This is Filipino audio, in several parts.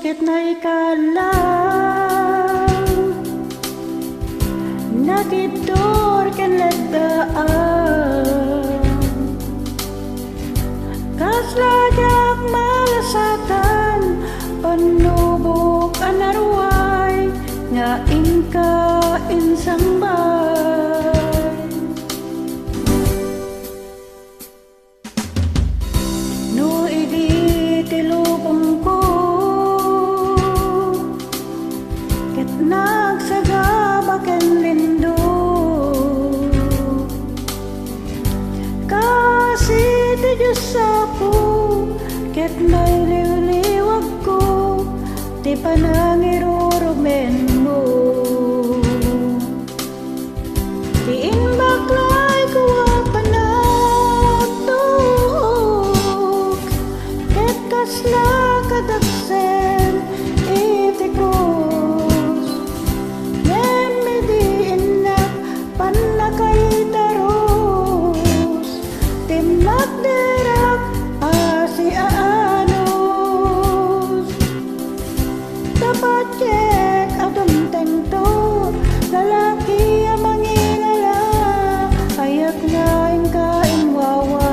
ket na ikalang nakidor ken ledaan kaslagak malasatan panubok anaruay nga ingka insang bay no idi tilubong ko ket nagsagaba ken lindo kasi ti Diyos sapo ket may liwliwag ko ti panangirurumen mo ti inbaklay ko panagtuok ket kasla kadagsen iti krus nen midiinak panakaitarus timnak derak asi aanos dapat kek adum tengto lalaki ang mangilala ayat nga ingka imwawa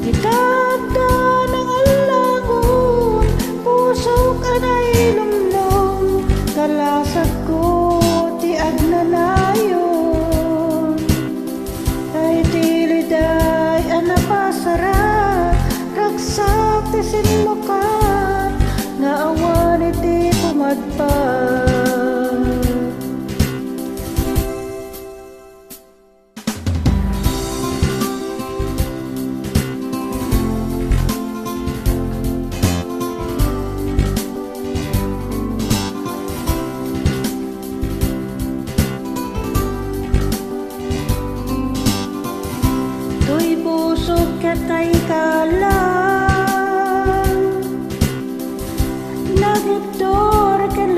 ikata ng alangon puso ka na ilumlong kalasag ko ti agnanayon ay tiliday anapasara ragsak ti sinmukat nga awan iti pumadpad to'y pusok ket ay kalang nagidor ken